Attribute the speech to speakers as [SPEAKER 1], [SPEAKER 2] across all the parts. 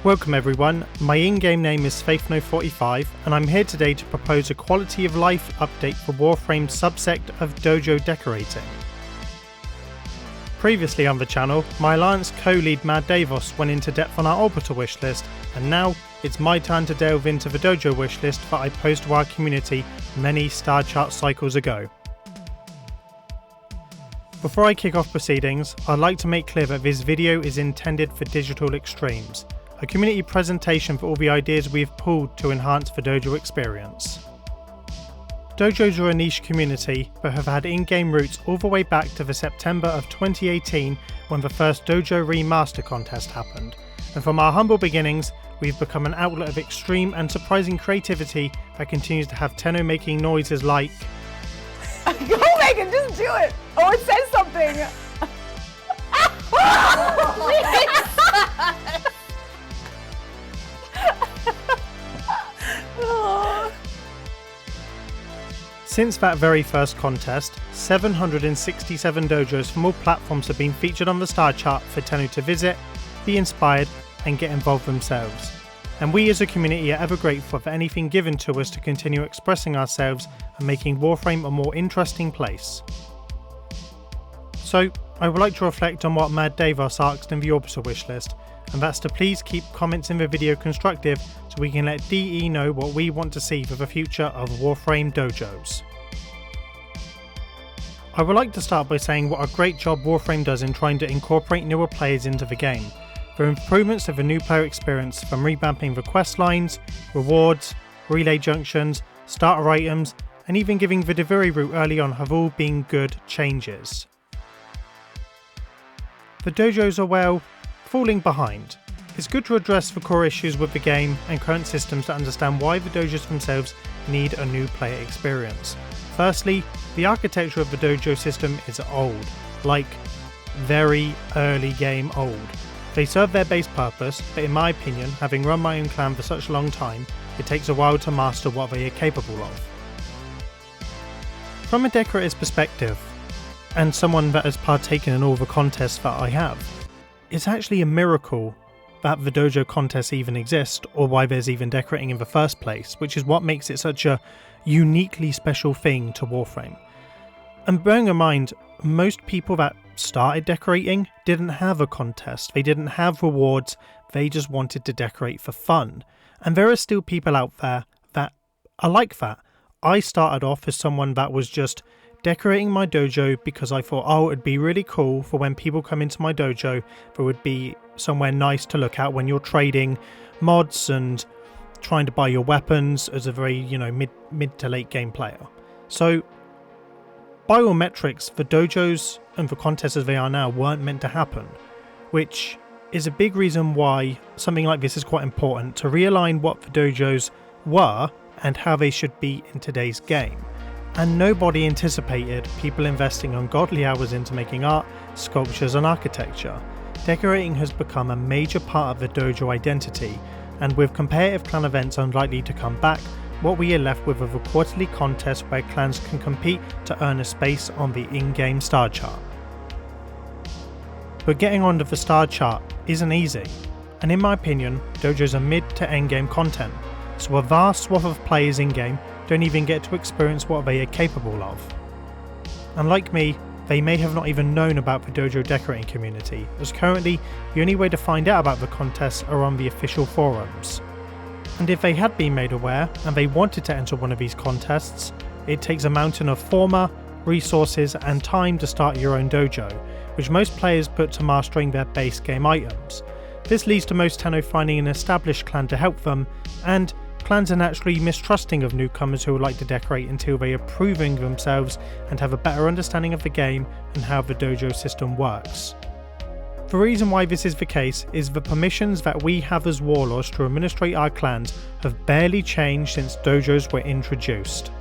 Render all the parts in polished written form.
[SPEAKER 1] Welcome everyone, my in-game name is FaithNo45 and I'm here today to propose a quality of life update for Warframe's subsect of Dojo Decorating. Previously on the channel, my Alliance co-lead Mad Deivos went into depth on our Orbiter wishlist, and now it's my turn to delve into the Dojo wishlist that I posted to our community many star chart cycles ago. Before I kick off proceedings, I'd like to make clear that this video is intended for digital extremes, a community presentation for all the ideas we've pulled to enhance the Dojo experience. Dojos are a niche community but have had in-game roots all the way back to the September of 2018 when the first Dojo Remaster contest happened, and from our humble beginnings we've become an outlet of extreme and surprising creativity that continues to have Tenno making noises like
[SPEAKER 2] Go Megan, just do it! Oh, it says something!
[SPEAKER 1] Since that very first contest, 767 dojos from all platforms have been featured on the star chart for Tenno to visit, be inspired and get involved themselves. And we as a community are ever grateful for anything given to us to continue expressing ourselves and making Warframe a more interesting place. So, I would like to reflect on what Mad Deivos asked in the Orbiter wishlist, and that's to please keep comments in the video constructive so we can let DE know what we want to see for the future of Warframe dojos. I would like to start by saying what a great job Warframe does in trying to incorporate newer players into the game. There are improvements to the new player experience, from revamping the quest lines, rewards, relay junctions, starter items, and even giving the delivery route early on have all been good changes. The dojos are, well, falling behind. It's good to address the core issues with the game and current systems to understand why the dojos themselves need a new player experience. Firstly, the architecture of the dojo system is old, like very early game old. They serve their base purpose, but in my opinion, having run my own clan for such a long time, it takes a while to master what they are capable of. From a decorator's perspective, and someone that has partaken in all the contests that I have, it's actually a miracle that the dojo contests even exist, or why there's even decorating in the first place, which is what makes it such a uniquely special thing to Warframe. And bearing in mind, most people that started decorating didn't have a contest, they didn't have rewards, they just wanted to decorate for fun. And there are still people out there that are like that. I started off as someone that was just decorating my dojo because I thought, oh, it'd be really cool for when people come into my dojo, there would be somewhere nice to look at when you're trading mods and trying to buy your weapons as a very, mid to late game player. So, by all metrics, the dojos and the contests as they are now weren't meant to happen, which is a big reason why something like this is quite important, to realign what the dojos were and how they should be in today's game. And nobody anticipated people investing ungodly hours into making art, sculptures and architecture. Decorating has become a major part of the dojo identity, and with competitive clan events unlikely to come back, what we are left with are a quarterly contest where clans can compete to earn a space on the in-game star chart. But getting onto the star chart isn't easy, and in my opinion, dojos are mid to end game content, so a vast swath of players in-game don't even get to experience what they are capable of. And like me, they may have not even known about the Dojo Decorating Community, as currently the only way to find out about the contests are on the official forums. And if they had been made aware and they wanted to enter one of these contests, it takes a mountain of former, resources and time to start your own dojo, which most players put to mastering their base game items. This leads to most Tenno finding an established clan to help them, and clans are naturally mistrusting of newcomers who would like to decorate until they are proving themselves and have a better understanding of the game and how the dojo system works. The reason why this is the case is the permissions that we have as warlords to administrate our clans have barely changed since dojos were introduced.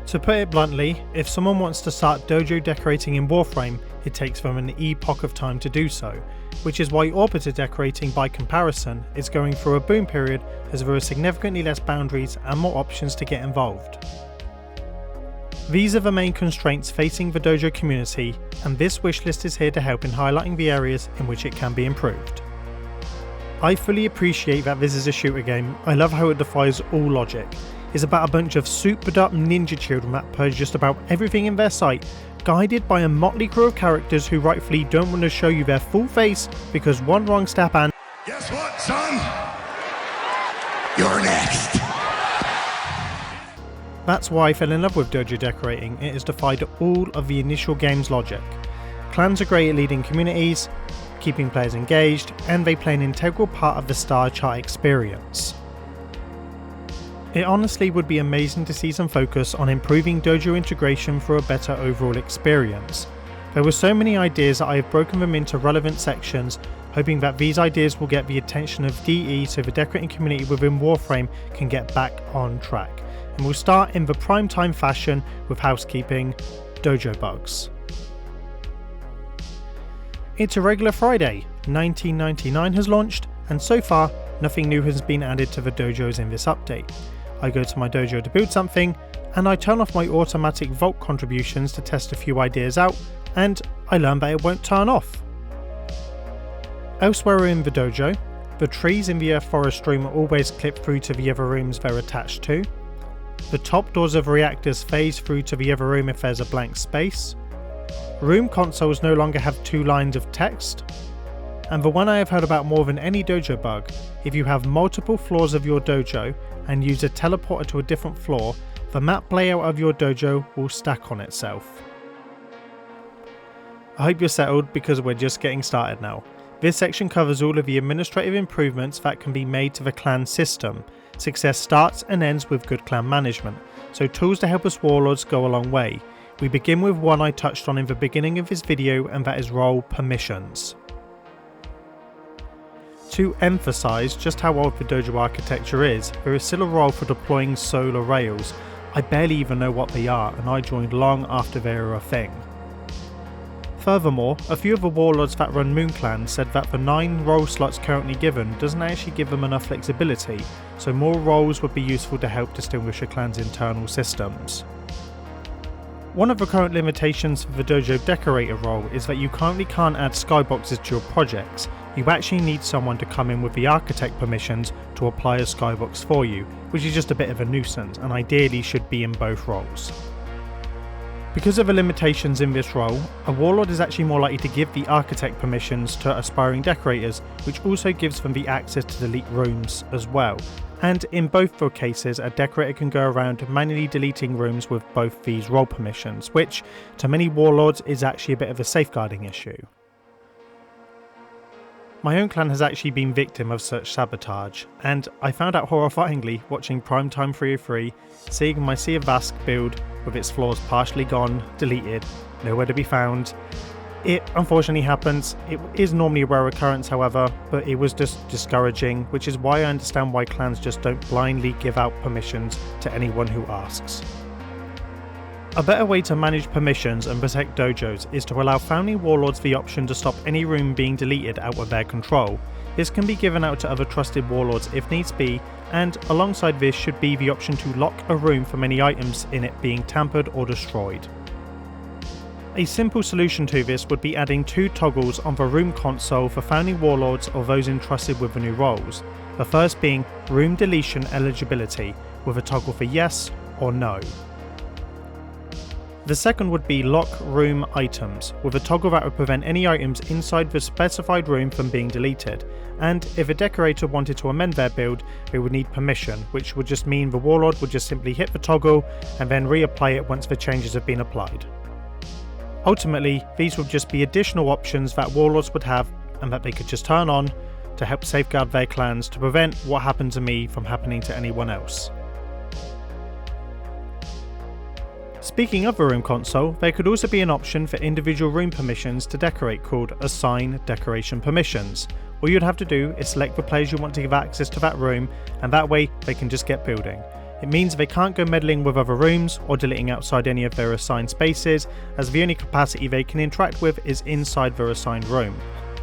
[SPEAKER 1] To put it bluntly, if someone wants to start dojo decorating in Warframe, it takes them an epoch of time to do so, which is why Orbiter Decorating by comparison is going through a boom period as there are significantly less boundaries and more options to get involved. These are the main constraints facing the dojo community, and this wishlist is here to help in highlighting the areas in which it can be improved. I fully appreciate that this is a shooter game. I love how it defies all logic. It's about a bunch of souped up ninja children that purge just about everything in their sight, guided by a motley crew of characters who rightfully don't want to show you their full face because one wrong step and...
[SPEAKER 3] Guess what, son? You're next.
[SPEAKER 1] That's why I fell in love with Dojo Decorating. It has defied all of the initial game's logic. Clans are great at leading communities, keeping players engaged, and they play an integral part of the star chart experience. It honestly would be amazing to see some focus on improving dojo integration for a better overall experience. There were so many ideas that I have broken them into relevant sections, hoping that these ideas will get the attention of DE so the decorating community within Warframe can get back on track. And we'll start in the prime time fashion with housekeeping: Dojo Bugs. It's a regular Friday, 1999 has launched, and so far nothing new has been added to the dojos in this update. I go to my dojo to build something, and I turn off my automatic vault contributions to test a few ideas out, and I learn that it won't turn off. Elsewhere in the dojo, the trees in the earth forest room are always clipped through to the other rooms they're attached to. The top doors of reactors phase through to the other room if there's a blank space. Room consoles no longer have 2 lines of text. And the one I have heard about more than any dojo bug: if you have multiple floors of your dojo and use a teleporter to a different floor, the map layout of your dojo will stack on itself. I hope you're settled because we're just getting started now. This section covers all of the administrative improvements that can be made to the clan system. Success starts and ends with good clan management, so tools to help us warlords go a long way. We begin with one I touched on in the beginning of this video, and that is role permissions. To emphasise just how old the dojo architecture is, there is still a role for deploying solar rails. I barely even know what they are, and I joined long after they were a thing. Furthermore, a few of the warlords that run Moon Clans said that the 9 role slots currently given doesn't actually give them enough flexibility, so more roles would be useful to help distinguish a clan's internal systems. One of the current limitations for the Dojo Decorator role is that you currently can't add skyboxes to your projects. You actually need someone to come in with the architect permissions to apply a skybox for you, which is just a bit of a nuisance and ideally should be in both roles. Because of the limitations in this role, a warlord is actually more likely to give the architect permissions to aspiring decorators, which also gives them the access to delete rooms as well. And in both the cases, a decorator can go around manually deleting rooms with both these role permissions, which to many warlords is actually a bit of a safeguarding issue. My own clan has actually been victim of such sabotage, and I found out horrifyingly watching Primetime 303, seeing my Sea of Vask build with its floors partially gone, deleted, nowhere to be found. It unfortunately happens. It is normally a rare occurrence, however, but it was just discouraging, which is why I understand why clans just don't blindly give out permissions to anyone who asks. A better way to manage permissions and protect dojos is to allow founding warlords the option to stop any room being deleted out of their control. This can be given out to other trusted warlords if needs be, and alongside this should be the option to lock a room from any items in it being tampered or destroyed. A simple solution to this would be adding 2 toggles on the room console for founding warlords or those entrusted with the new roles. The first being room deletion eligibility, with a toggle for yes or no. The second would be lock room items, with a toggle that would prevent any items inside the specified room from being deleted, and if a decorator wanted to amend their build, they would need permission, which would just mean the warlord would just simply hit the toggle and then reapply it once the changes have been applied. Ultimately, these would just be additional options that warlords would have and that they could just turn on to help safeguard their clans to prevent what happened to me from happening to anyone else. Speaking of the room console, there could also be an option for individual room permissions to decorate called Assign Decoration Permissions. All you'd have to do is select the players you want to give access to that room, and that way they can just get building. It means they can't go meddling with other rooms or deleting outside any of their assigned spaces, as the only capacity they can interact with is inside their assigned room.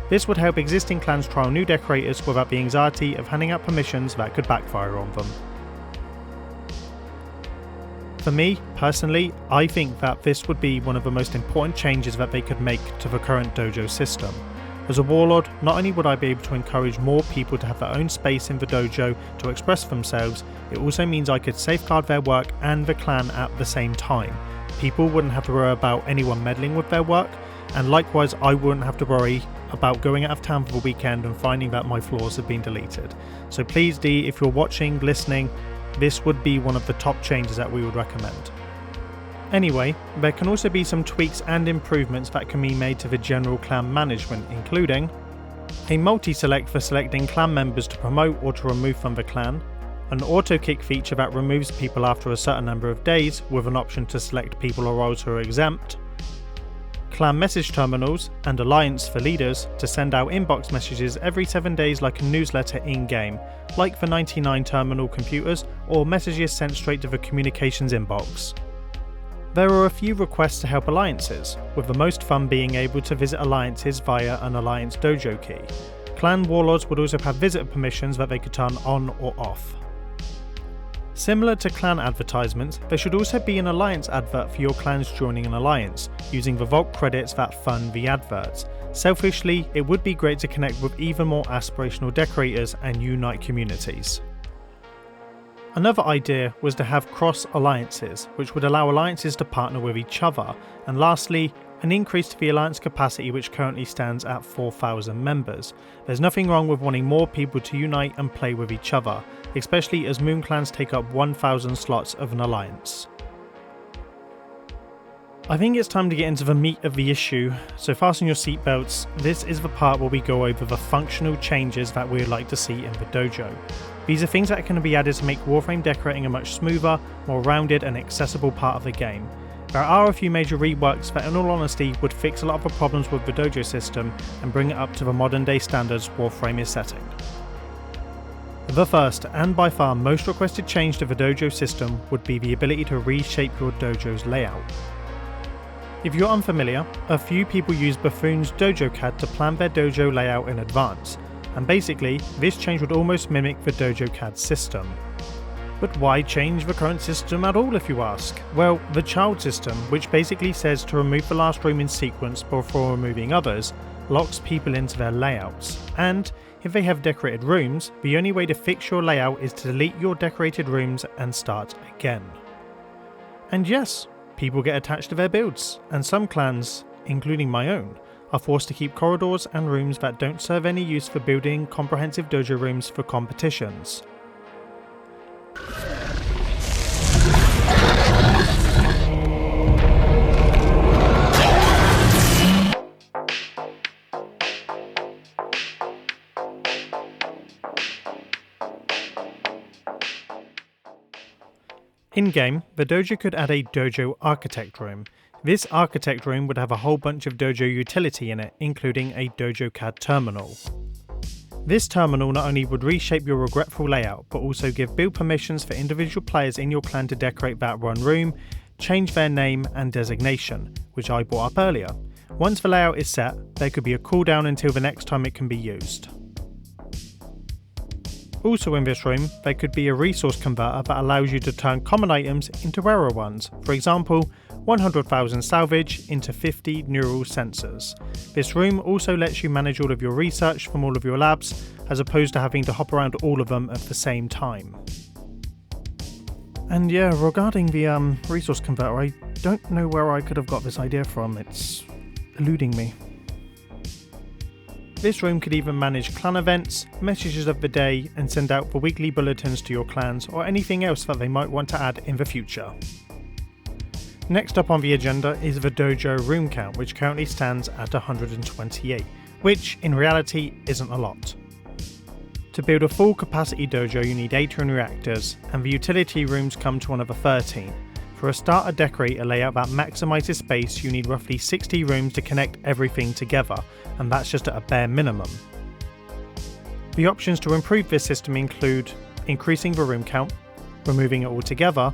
[SPEAKER 1] This would help existing clans trial new decorators without the anxiety of handing out permissions that could backfire on them. For me, personally, I think that this would be one of the most important changes that they could make to the current dojo system. As a warlord, not only would I be able to encourage more people to have their own space in the dojo to express themselves, it also means I could safeguard their work and the clan at the same time. People wouldn't have to worry about anyone meddling with their work, and likewise I wouldn't have to worry about going out of town for the weekend and finding that my floors have been deleted. So please D, if you're watching, listening, this would be one of the top changes that we would recommend. Anyway, there can also be some tweaks and improvements that can be made to the general clan management, including a multi-select for selecting clan members to promote or to remove from the clan, an auto-kick feature that removes people after a certain number of days with an option to select people or roles who are exempt, clan message terminals and alliance for leaders to send out inbox messages every 7 days like a newsletter in-game, like the 99 terminal computers, or messages sent straight to the communications inbox. There are a few requests to help alliances, with the most fun being able to visit alliances via an alliance dojo key. Clan warlords would also have visitor permissions that they could turn on or off. Similar to clan advertisements, there should also be an alliance advert for your clans joining an alliance, using the vault credits that fund the adverts. Selfishly, it would be great to connect with even more aspirational decorators and unite communities. Another idea was to have cross-alliances, which would allow alliances to partner with each other, and lastly, an increase to the alliance capacity which currently stands at 4,000 members. There's nothing wrong with wanting more people to unite and play with each other, especially as Moon clans take up 1,000 slots of an alliance. I think it's time to get into the meat of the issue, so fasten your seatbelts. This is the part where we go over the functional changes that we'd like to see in the dojo. These are things that can be added to make Warframe decorating a much smoother, more rounded and accessible part of the game. There are a few major reworks that in all honesty would fix a lot of the problems with the dojo system and bring it up to the modern day standards Warframe is setting. The first, and by far most requested change to the dojo system would be the ability to reshape your dojo's layout. If you're unfamiliar, a few people use Buffoon's Dojo CAD to plan their dojo layout in advance, and basically this change would almost mimic the Dojo CAD system. But why change the current system at all, if you ask? Well, the child system, which basically says to remove the last room in sequence before removing others, locks people into their layouts, and if they have decorated rooms, the only way to fix your layout is to delete your decorated rooms and start again. And yes, people get attached to their builds, and some clans, including my own, are forced to keep corridors and rooms that don't serve any use for building comprehensive dojo rooms for competitions. In-game, the dojo could add a Dojo Architect Room. This Architect Room would have a whole bunch of dojo utility in it, including a Dojo CAD terminal. This terminal not only would reshape your regretful layout, but also give build permissions for individual players in your clan to decorate that one room, change their name and designation, which I brought up earlier. Once the layout is set, there could be a cooldown until the next time it can be used. Also in this room, there could be a resource converter that allows you to turn common items into rarer ones, for example, 100,000 salvage into 50 neural sensors. This room also lets you manage all of your research from all of your labs, as opposed to having to hop around all of them at the same time. And yeah, regarding the resource converter, I don't know where I could have got this idea from, it's eluding me. This room could even manage clan events, messages of the day, and send out the weekly bulletins to your clans or anything else that they might want to add in the future. Next up on the agenda is the dojo room count, which currently stands at 128, which in reality isn't a lot. To build a full capacity dojo you need 18 reactors, and the utility rooms come to another 13. For a starter decorator layout that maximises space, you need roughly 60 rooms to connect everything together, and that's just at a bare minimum. The options to improve this system include increasing the room count, removing it altogether,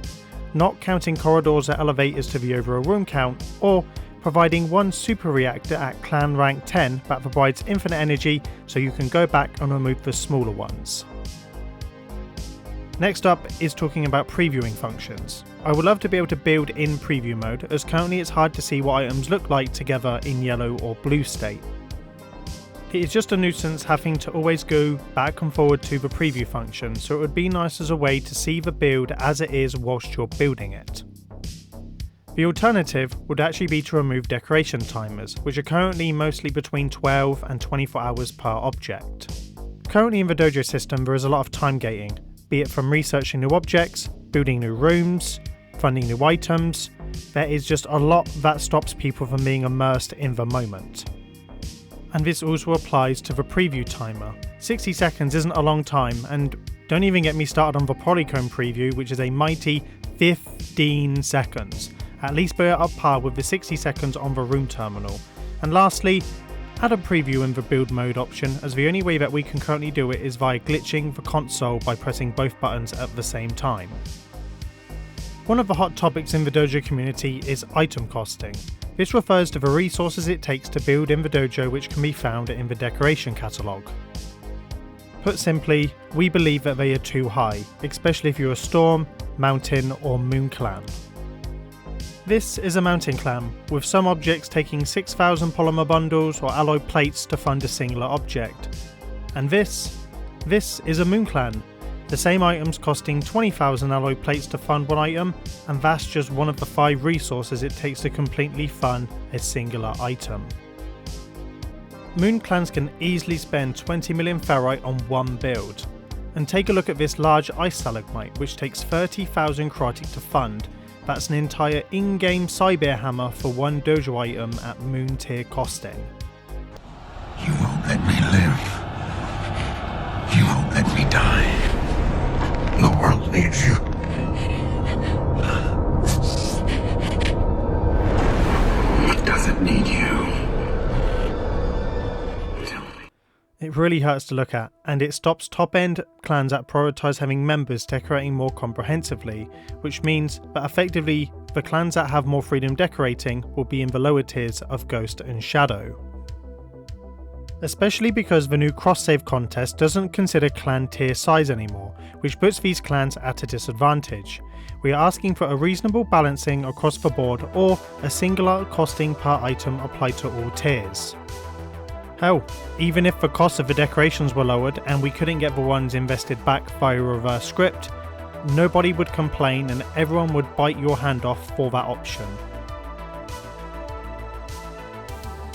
[SPEAKER 1] not counting corridors or elevators to the overall room count, or providing one super reactor at clan rank 10 that provides infinite energy so you can go back and remove the smaller ones. Next up is talking about previewing functions. I would love to be able to build in preview mode, as currently it's hard to see what items look like together in yellow or blue state. It is just a nuisance having to always go back and forward to the preview function, so it would be nice as a way to see the build as it is whilst you're building it. The alternative would actually be to remove decoration timers, which are currently mostly between 12 and 24 hours per object. Currently in the Dojo system there is a lot of time gating, be it from researching new objects, building new rooms, funding new items. There is just a lot that stops people from being immersed in the moment. And this also applies to the preview timer. 60 seconds isn't a long time, and don't even get me started on the Polychrome preview, which is a mighty 15 seconds. At least we're up par with the 60 seconds on the room terminal. And lastly, add a preview in the build mode option, as the only way that we can currently do it is via glitching the console by pressing both buttons at the same time. One of the hot topics in the Dojo community is item costing. This refers to the resources it takes to build in the dojo, which can be found in the decoration catalogue. Put simply, we believe that they are too high, especially if you're a Storm, Mountain or Moon clan. This is a Mountain clan, with some objects taking 6,000 polymer bundles or alloy plates to fund a singular object. And this is a Moon clan, the same items costing 20,000 alloy plates to fund one item, and that's just one of the 5 resources it takes to completely fund a singular item. Moon clans can easily spend 20 million ferrite on one build. And take a look at this large ice stalagmite, which takes 30,000 Kratik to fund. That's an entire in-game Cyber hammer for one dojo item at Moon tier costing.
[SPEAKER 3] You won't let me live. You won't let me die. The world needs you. It doesn't need you. Tell me.
[SPEAKER 1] It really hurts to look at, and it stops top-end clans that prioritise having members decorating more comprehensively, which means that effectively the clans that have more freedom decorating will be in the lower tiers of Ghost and Shadow. Especially because the new cross-save contest doesn't consider clan tier size anymore, which puts these clans at a disadvantage. We are asking for a reasonable balancing across the board, or a singular costing per item applied to all tiers. Hell, even if the cost of the decorations were lowered and we couldn't get the ones invested back via reverse script, nobody would complain and everyone would bite your hand off for that option.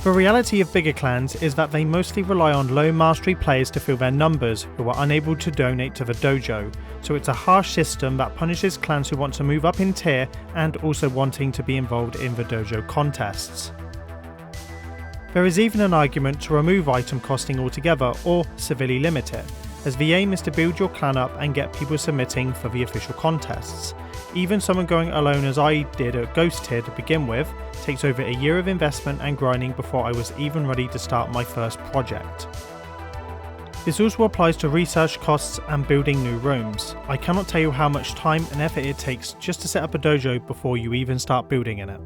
[SPEAKER 1] The reality of bigger clans is that they mostly rely on low mastery players to fill their numbers who are unable to donate to the dojo, so it's a harsh system that punishes clans who want to move up in tier and also wanting to be involved in the dojo contests. There is even an argument to remove item costing altogether or severely limit it, as the aim is to build your clan up and get people submitting for the official contests. Even someone going alone as I did at Ghost tier to begin with takes over a year of investment and grinding before I was even ready to start my first project. This also applies to research costs and building new rooms. I cannot tell you how much time and effort it takes just to set up a dojo before you even start building in it.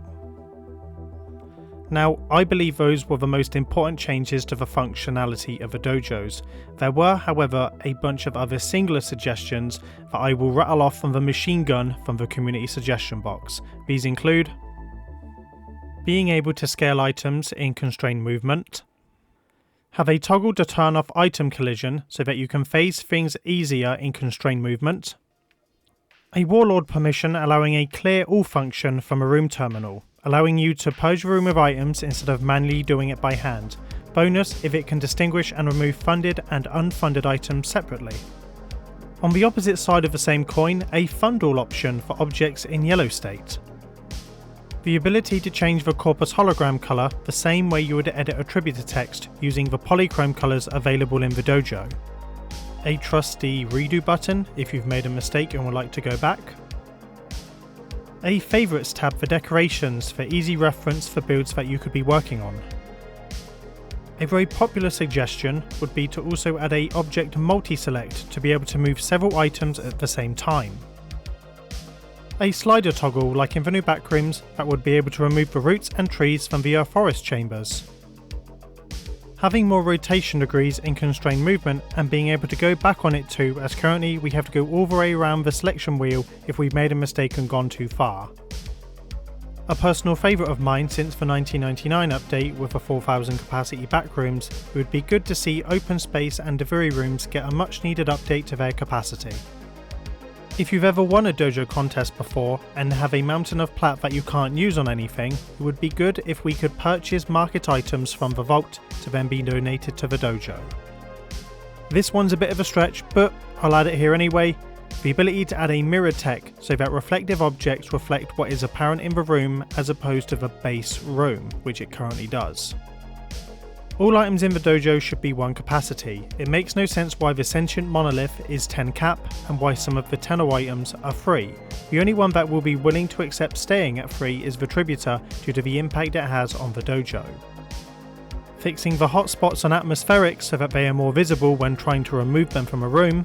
[SPEAKER 1] Now, I believe those were the most important changes to the functionality of the dojos. There were, however, a bunch of other singular suggestions that I will rattle off from the machine gun from the community suggestion box. These include being able to scale items in constrained movement, have a toggle to turn off item collision so that you can phase things easier in constrained movement, a warlord permission allowing a clear all function from a room terminal, allowing you to purge the room of items instead of manually doing it by hand. Bonus if it can distinguish and remove funded and unfunded items separately. On the opposite side of the same coin, a fund all option for objects in yellow state. The ability to change the corpus hologram colour the same way you would edit attributor text using the polychrome colours available in the dojo. A trusty redo button if you've made a mistake and would like to go back. A favourites tab for decorations for easy reference for builds that you could be working on. A very popular suggestion would be to also add a object multi-select to be able to move several items at the same time. A slider toggle like in the new backrooms that would be able to remove the roots and trees from the forest chambers. Having more rotation degrees in constrained movement and being able to go back on it too, as currently we have to go all the way around the selection wheel if we've made a mistake and gone too far. A personal favourite of mine since the 1999 update with the 4000 capacity backrooms, it would be good to see open space and delivery rooms get a much needed update to their capacity. If you've ever won a dojo contest before and have a mountain of plat that you can't use on anything, it would be good if we could purchase market items from the vault to then be donated to the dojo. This one's a bit of a stretch, but I'll add it here anyway. The ability to add a mirror tech so that reflective objects reflect what is apparent in the room as opposed to the base room, which it currently does. All items in the dojo should be 1 capacity. It makes no sense why the sentient monolith is 10 cap and why some of the tenno items are free. The only one that will be willing to accept staying at free is the tributor due to the impact it has on the dojo. Fixing the hotspots on atmospherics so that they are more visible when trying to remove them from a room.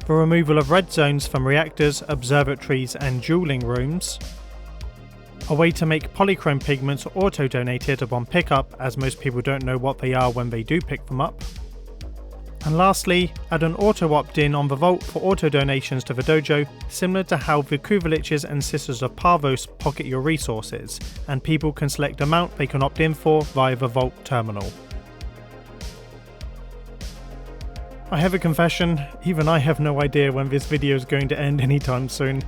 [SPEAKER 1] The removal of red zones from reactors, observatories and dueling rooms. A way to make polychrome pigments auto-donated upon pickup, as most people don't know what they are when they do pick them up. And lastly, add an auto opt-in on the vault for auto-donations to the dojo, similar to how the Kuvaliches and Sisters of Parvos pocket your resources, and people can select amount they can opt in for via the vault terminal. I have a confession, even I have no idea when this video is going to end anytime soon.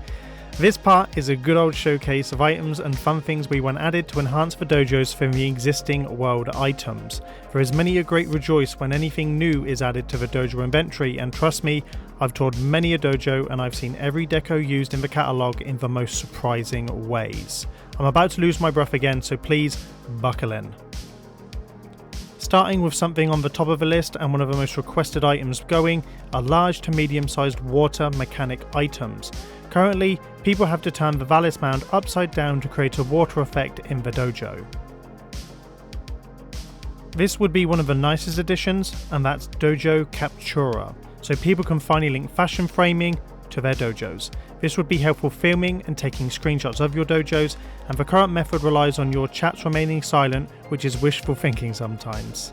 [SPEAKER 1] This part is a good old showcase of items and fun things we want added to enhance the dojos from the existing world items. There is many a great rejoice when anything new is added to the dojo inventory, and trust me, I've toured many a dojo and I've seen every deco used in the catalogue in the most surprising ways. I'm about to lose my breath again, so please buckle in. Starting with something on the top of the list and one of the most requested items going, are large to medium sized water mechanic items. Currently, people have to turn the Valis Mound upside down to create a water effect in the dojo. This would be one of the nicest additions, and that's Dojo Captura, so people can finally link fashion framing to their dojos. This would be helpful filming and taking screenshots of your dojos, and the current method relies on your chats remaining silent, which is wishful thinking sometimes.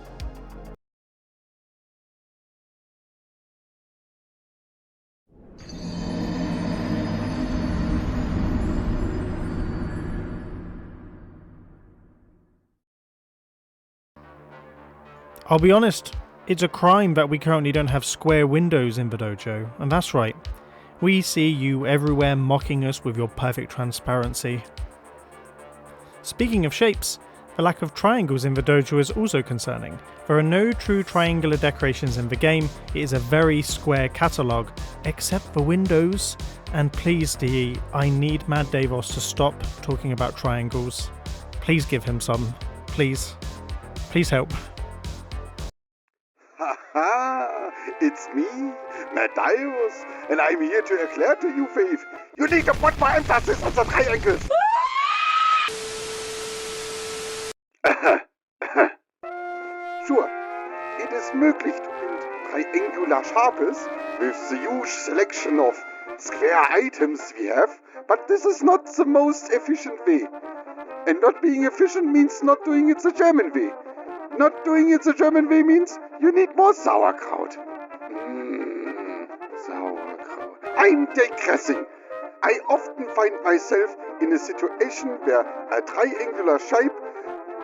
[SPEAKER 1] I'll be honest, it's a crime that we currently don't have square windows in the dojo, and that's right. We see you everywhere mocking us with your perfect transparency. Speaking of shapes, the lack of triangles in the dojo is also concerning. There are no true triangular decorations in the game, it is a very square catalogue, except the windows. And please DE, I need Mad Deivos to stop talking about triangles. Please give him some. Please. Please help.
[SPEAKER 4] Haha, it's me, Mad Deivos, and I'm here to declare to you, Faith, you need to put more emphasis on the triangles. Sure, it is möglich to build triangular sharpes with the huge selection of square items we have, but this is not the most efficient way. And not being efficient means not doing it the German way. Not doing it the German way means you need more sauerkraut. Sauerkraut. I'm digressing. I often find myself in a situation where a triangular shape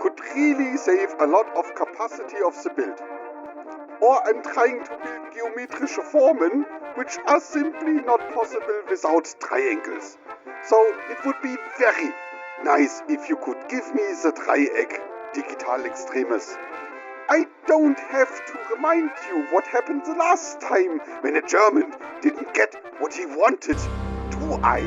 [SPEAKER 4] could really save a lot of capacity of the build. Or I'm trying to build geometrische Formen which are simply not possible without triangles. So it would be very nice if you could give me the Dreieck, Digital Extremis. I don't have to remind you what happened the last time when a German didn't get what he wanted, do I?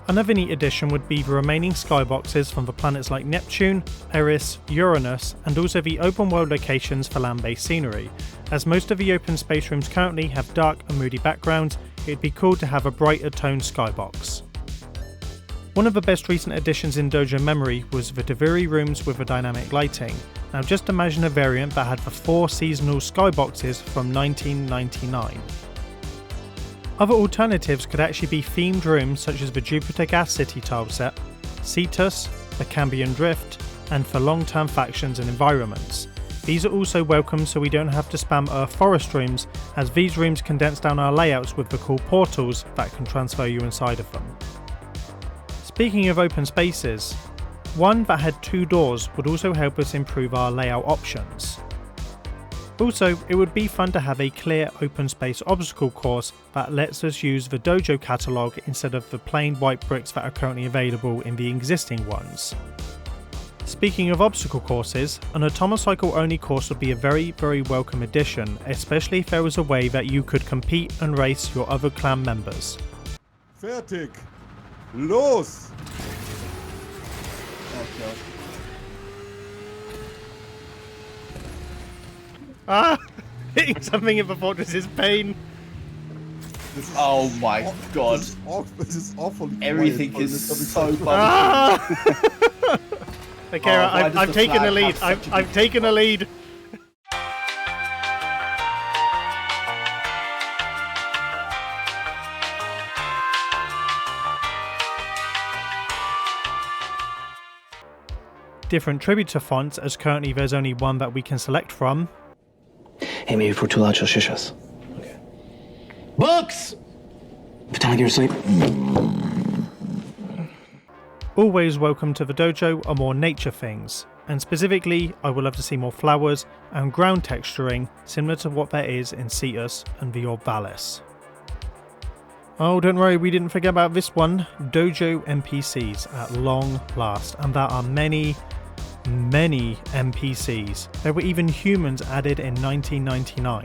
[SPEAKER 1] Another neat addition would be the remaining skyboxes from the planets like Neptune, Eris, Uranus, and also the open world locations for land-based scenery. As most of the open space rooms currently have dark and moody backgrounds, it'd be cool to have a brighter toned skybox. One of the best recent additions in dojo memory was the delivery rooms with the dynamic lighting. Now just imagine a variant that had the 4 seasonal skyboxes from 1999. Other alternatives could actually be themed rooms such as the Jupiter Gas City tile set, Cetus, the Cambion Drift, and for long-term factions and environments. These are also welcome so we don't have to spam Earth Forest rooms, as these rooms condense down our layouts with the cool portals that can transfer you inside of them. Speaking of open spaces, one that had 2 doors would also help us improve our layout options. Also, it would be fun to have a clear open space obstacle course that lets us use the Dojo catalogue instead of the plain white bricks that are currently available in the existing ones. Speaking of obstacle courses, an Atomocycle only course would be a very welcome addition, especially if there was a way that you could compete and race your other clan members.
[SPEAKER 5] Fertig! Los!
[SPEAKER 6] Oh god.
[SPEAKER 1] Ah! Hitting something in the fortress is pain!
[SPEAKER 6] Oh my god.
[SPEAKER 5] This is awfully
[SPEAKER 6] Everything
[SPEAKER 5] quiet.
[SPEAKER 6] is so bumpy.
[SPEAKER 1] Ah! Okay,
[SPEAKER 6] Oh, why does
[SPEAKER 1] I've
[SPEAKER 6] the
[SPEAKER 1] taken
[SPEAKER 6] flag
[SPEAKER 1] the lead.
[SPEAKER 6] have such a
[SPEAKER 1] I've taken the lead. Different tributor fonts, as currently there's only one that we can select from.
[SPEAKER 7] Hey, maybe for 2 large shishas.
[SPEAKER 6] Okay. Books!
[SPEAKER 7] What time are you asleep?
[SPEAKER 1] Always welcome to the dojo are more nature things, and specifically I would love to see more flowers and ground texturing similar to what there is in Cetus and the Orbalis. Oh, don't worry, we didn't forget about this one, dojo NPCs at long last, and there are many NPCs. There were even humans added in 1999.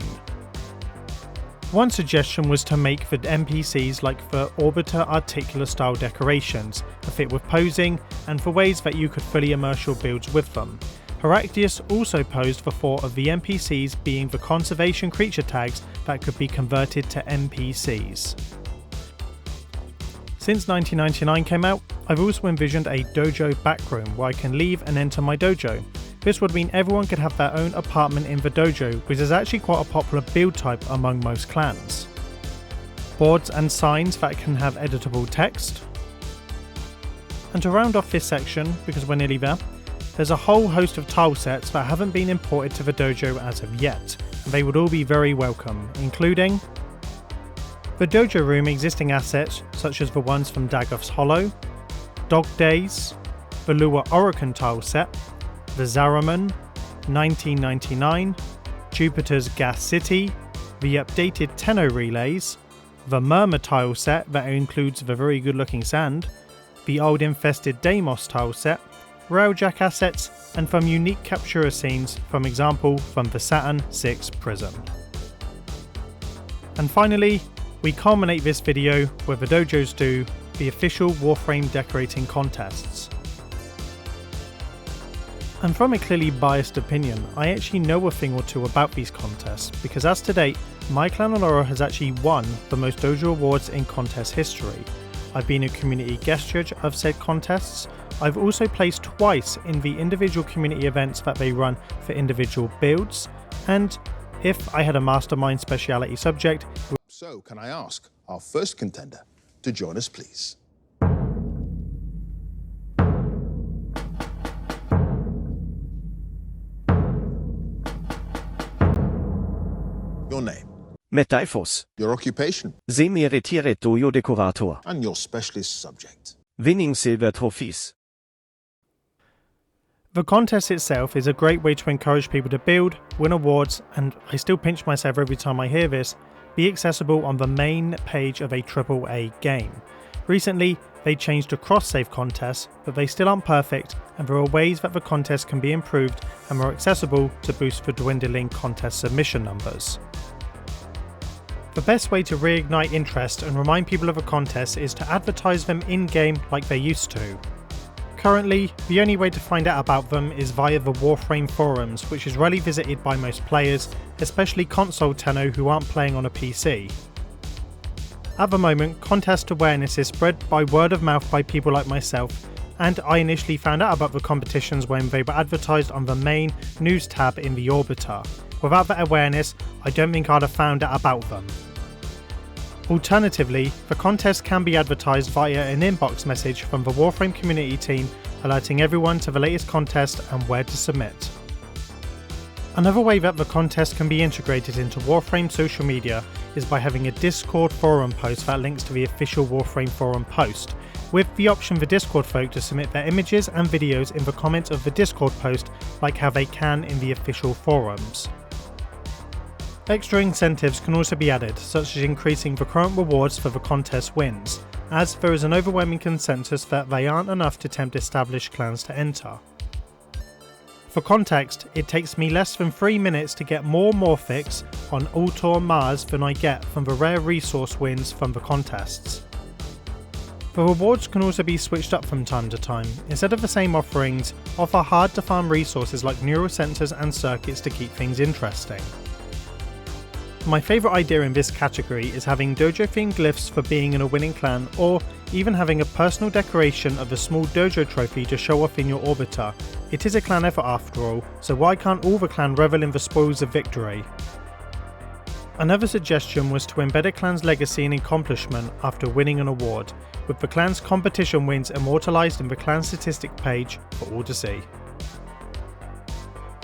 [SPEAKER 1] One suggestion was to make the NPCs like the Orbiter articular style decorations, to fit with posing and for ways that you could fully immerse your builds with them. Heractius also posed for 4 of the NPCs being the conservation creature tags that could be converted to NPCs. Since 1999 came out, I've also envisioned a dojo backroom where I can leave and enter my dojo. This would mean everyone could have their own apartment in the dojo, which is actually quite a popular build type among most clans. Boards and signs that can have editable text. And to round off this section, because we're nearly there, there's a whole host of tile sets that haven't been imported to the dojo as of yet, and they would all be very welcome, including the dojo room existing assets such as the ones from Dagoth's Hollow, Dog Days, the Lua Orokin tile set, the Zaraman, 1999, Jupiter's Gas City, the updated Tenno relays, the Murmur tile set that includes the very good looking sand, the old infested Deimos tile set, Railjack assets, and from unique captura scenes, for example from the Saturn VI prison. And finally, we culminate this video where the dojos do the official Warframe decorating contests. And from a clearly biased opinion, I actually know a thing or two about these contests, because as to date, my clan Allura has actually won the most dojo awards in contest history. I've been a community guest judge of said contests. I've also placed twice in the individual community events that they run for individual builds, and if I had a mastermind speciality subject.
[SPEAKER 8] So, can I ask our first contender to join us, please? Your name,
[SPEAKER 9] Mad Deivos.
[SPEAKER 8] your occupation,
[SPEAKER 9] Semi-retired Dojo Decorator.
[SPEAKER 8] and your specialist subject.
[SPEAKER 9] Winning silver trophies.
[SPEAKER 1] The contest itself is a great way to encourage people to build, win awards, and I still pinch myself every time I hear this, be accessible on the main page of a AAA game. Recently, they changed to cross-save contests, but they still aren't perfect, and there are ways that the contest can be improved and more accessible to boost the dwindling contest submission numbers. The best way to reignite interest and remind people of a contest is to advertise them in-game like they used to. Currently, the only way to find out about them is via the Warframe forums, which is rarely visited by most players, especially console Tenno who aren't playing on a PC. At the moment, contest awareness is spread by word of mouth by people like myself, and I initially found out about the competitions when they were advertised on the main news tab in the Orbiter. Without that awareness, I don't think I'd have found out about them. Alternatively, the contest can be advertised via an inbox message from the Warframe community team, alerting everyone to the latest contest and where to submit. Another way that the contest can be integrated into Warframe social media is by having a Discord forum post that links to the official Warframe forum post, with the option for Discord folk to submit their images and videos in the comments of the Discord post like how they can in the official forums. Extra incentives can also be added, such as increasing the current rewards for the contest wins, as there is an overwhelming consensus that they aren't enough to tempt established clans to enter. For context, it takes me less than 3 minutes to get more Morphics on Ultor Mars than I get from the rare resource wins from the contests. The rewards can also be switched up from time to time. Instead of the same offerings, offer hard to farm resources like neural sensors and circuits to keep things interesting. My favourite idea in this category is having dojo themed glyphs for being in a winning clan, or even having a personal decoration of a small dojo trophy to show off in your Orbiter. It is a clan effort after all, so why can't all the clan revel in the spoils of victory? Another suggestion was to embed a clan's legacy and accomplishment after winning an award, with the clan's competition wins immortalised in the clan statistic page for all to see.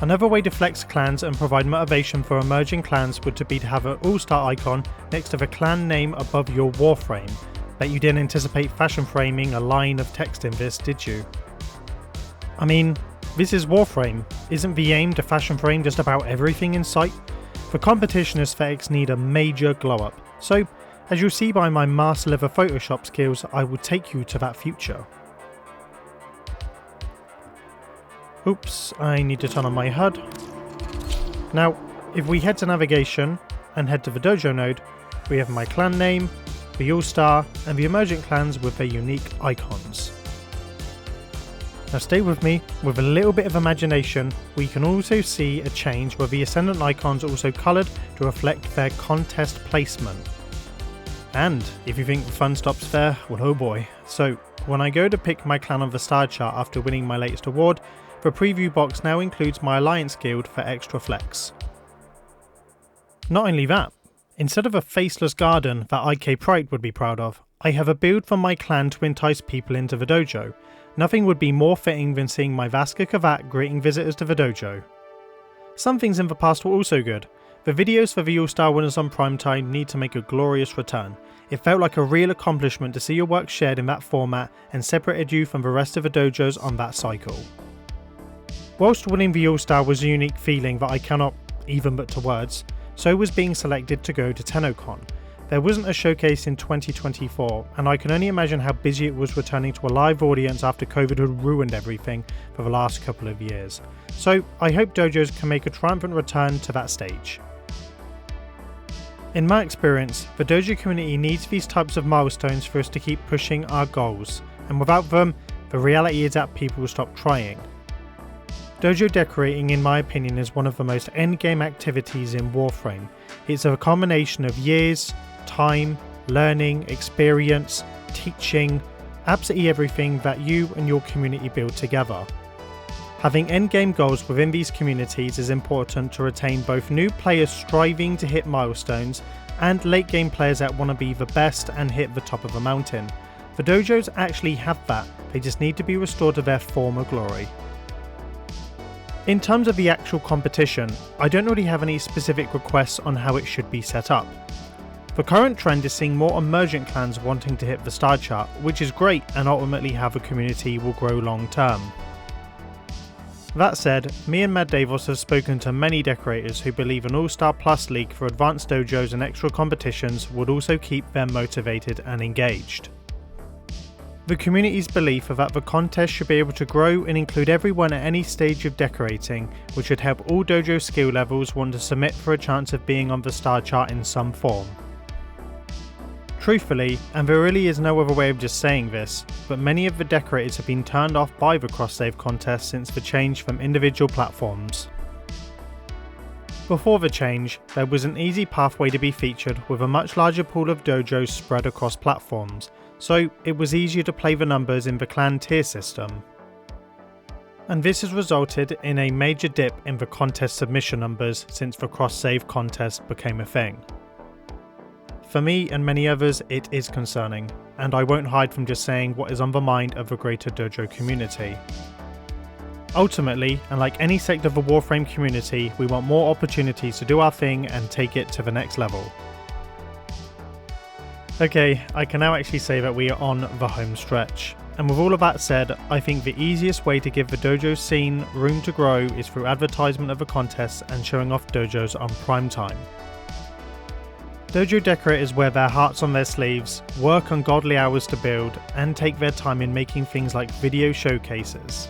[SPEAKER 1] Another way to flex clans and provide motivation for emerging clans would be to have an all-star icon next to the clan name above your Warframe. Bet you didn't anticipate fashion framing a line of text in this, did you? I mean, this is Warframe. Isn't the aim to fashion frame just about everything in sight? The competition aesthetics need a major glow up, so as you'll see by my master level Photoshop skills, I will take you to that future. Oops, I need to turn on my HUD. Now, if we head to navigation and head to the dojo node, we have my clan name, the all-star, and the emergent clans with their unique icons. Now stay with me, with a little bit of imagination, we can also see a change where the ascendant icons are also coloured to reflect their contest placement. And if you think the fun stops there, well oh boy. So when I go to pick my clan on the star chart after winning my latest award, the preview box now includes my alliance guild for extra flex. Not only that, instead of a faceless garden that IK Pride would be proud of, I have a build for my clan to entice people into the dojo. Nothing would be more fitting than seeing my Vaska Kavat greeting visitors to the dojo. Some things in the past were also good. The videos for the All-Star winners on primetime need to make a glorious return. It felt like a real accomplishment to see your work shared in that format and separated you from the rest of the dojos on that cycle. Whilst winning the All-Star was a unique feeling that I cannot even put to words, so was being selected to go to TennoCon. There wasn't a showcase in 2024, and I can only imagine how busy it was returning to a live audience after COVID had ruined everything for the last couple of years. So I hope dojos can make a triumphant return to that stage. In my experience, the dojo community needs these types of milestones for us to keep pushing our goals, and without them, the reality is that people will stop trying. Dojo decorating, in my opinion, is one of the most endgame activities in Warframe. It's a combination of years, time, learning, experience, teaching, absolutely everything that you and your community build together. Having endgame goals within these communities is important to retain both new players striving to hit milestones and late game players that want to be the best and hit the top of the mountain. The dojos actually have that, they just need to be restored to their former glory. In terms of the actual competition, I don't really have any specific requests on how it should be set up. The current trend is seeing more emergent clans wanting to hit the star chart, which is great and ultimately how the community will grow long term. That said, me and Mad Deivos have spoken to many decorators who believe an All-Star Plus League for advanced dojos and extra competitions would also keep them motivated and engaged. The community's belief is that the contest should be able to grow and include everyone at any stage of decorating, which would help all dojo skill levels want to submit for a chance of being on the star chart in some form. Truthfully, and there really is no other way of just saying this, but many of the decorators have been turned off by the cross-save contest since the change from individual platforms. Before the change, there was an easy pathway to be featured with a much larger pool of dojos spread across platforms, so it was easier to play the numbers in the clan tier system. And this has resulted in a major dip in the contest submission numbers since the cross-save contest became a thing. For me and many others, it is concerning, and I won't hide from just saying what is on the mind of the greater dojo community. Ultimately, and like any sect of the Warframe community, we want more opportunities to do our thing and take it to the next level. Okay, I can now actually say that we are on the home stretch. And with all of that said, I think the easiest way to give the dojo scene room to grow is through advertisement of the contests and showing off dojos on prime time. Dojo decorators wear their hearts on their sleeves, work ungodly hours to build, and take their time in making things like video showcases.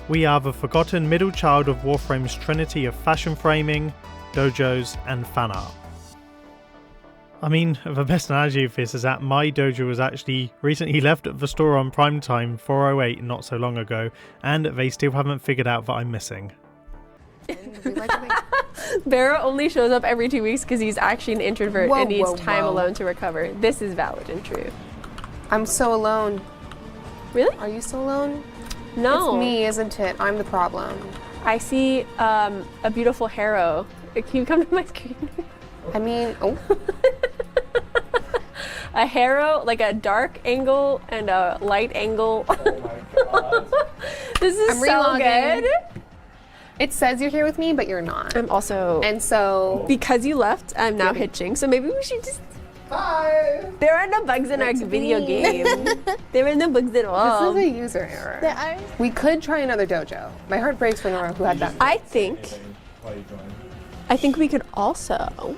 [SPEAKER 1] We are the forgotten middle child of Warframe's trinity of fashion framing, dojos, and fan art. I mean, the best analogy of this is that my dojo was actually recently left at the store on prime time 4:08 not so long ago, and they still haven't figured out that I'm missing.
[SPEAKER 10] Barra only shows up every 2 weeks because he's actually an introvert and needs time alone to recover. This is valid and true.
[SPEAKER 2] I'm so alone.
[SPEAKER 10] Really?
[SPEAKER 2] Are you so alone?
[SPEAKER 10] No.
[SPEAKER 2] It's me, isn't it? I'm the problem.
[SPEAKER 10] I see a beautiful harrow. Can you come to my screen?
[SPEAKER 2] I mean,
[SPEAKER 10] a harrow, like a dark angle and a light angle.
[SPEAKER 6] Oh my god.
[SPEAKER 10] This is
[SPEAKER 2] I'm
[SPEAKER 10] so
[SPEAKER 2] relogging.
[SPEAKER 10] good.
[SPEAKER 2] It says you're here with me, but you're not.
[SPEAKER 10] I'm also...
[SPEAKER 2] And so...
[SPEAKER 10] Because you left, I'm now hitching, so maybe we should just...
[SPEAKER 6] Hi!
[SPEAKER 10] There are no bugs in our video game. There are no bugs at all.
[SPEAKER 2] This is a user error. We could try another dojo. My heart breaks for Nora who had that.
[SPEAKER 10] I think we could also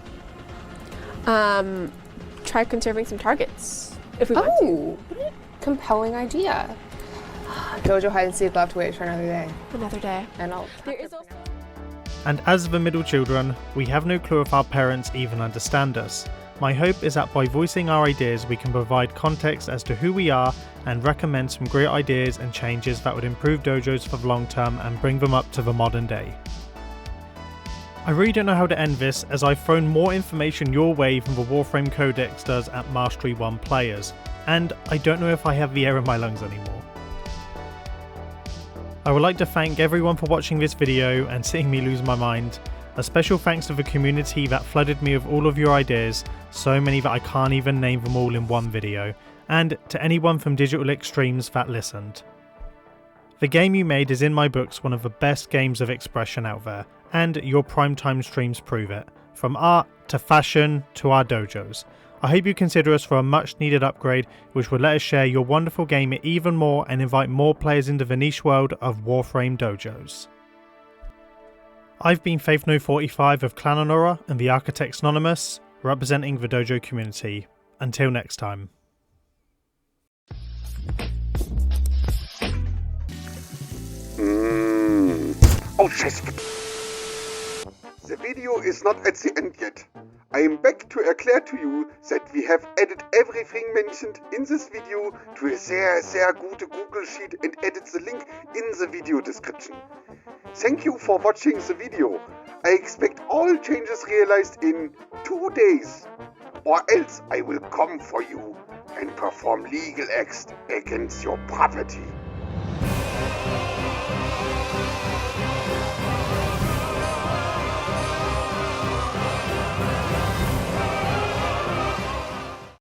[SPEAKER 10] try conserving some targets if we want to.
[SPEAKER 2] Compelling idea. Dojo hide and seek, we'll have to wait for another day.
[SPEAKER 10] Another day.
[SPEAKER 2] And
[SPEAKER 10] there is also...
[SPEAKER 1] And as the middle children, we have no clue if our parents even understand us. My hope is that by voicing our ideas we can provide context as to who we are and recommend some great ideas and changes that would improve dojos for the long term and bring them up to the modern day. I really don't know how to end this, as I've thrown more information your way than the Warframe Codex does at Mastery 1 players, and I don't know if I have the air in my lungs anymore. I would like to thank everyone for watching this video and seeing me lose my mind. A special thanks to the community that flooded me with all of your ideas, so many that I can't even name them all in one video, and to anyone from Digital Extremes that listened. The game you made is in my books one of the best games of expression out there, and your primetime streams prove it, from art to fashion to our dojos. I hope you consider us for a much needed upgrade which would let us share your wonderful game even more and invite more players into the niche world of Warframe dojos. I've been FaithNo45 of Clan Honora and the Architects Anonymous, representing the dojo community. Until next time.
[SPEAKER 4] Oh, scheiße. The video is not at the end yet. I am back to erklären to you that we have added everything mentioned in this video to a sehr gute Google Sheet and added the link in the video description. Thank you for watching the video. I expect all changes realized in 2 days. Or else I will come for you and perform legal acts against your property.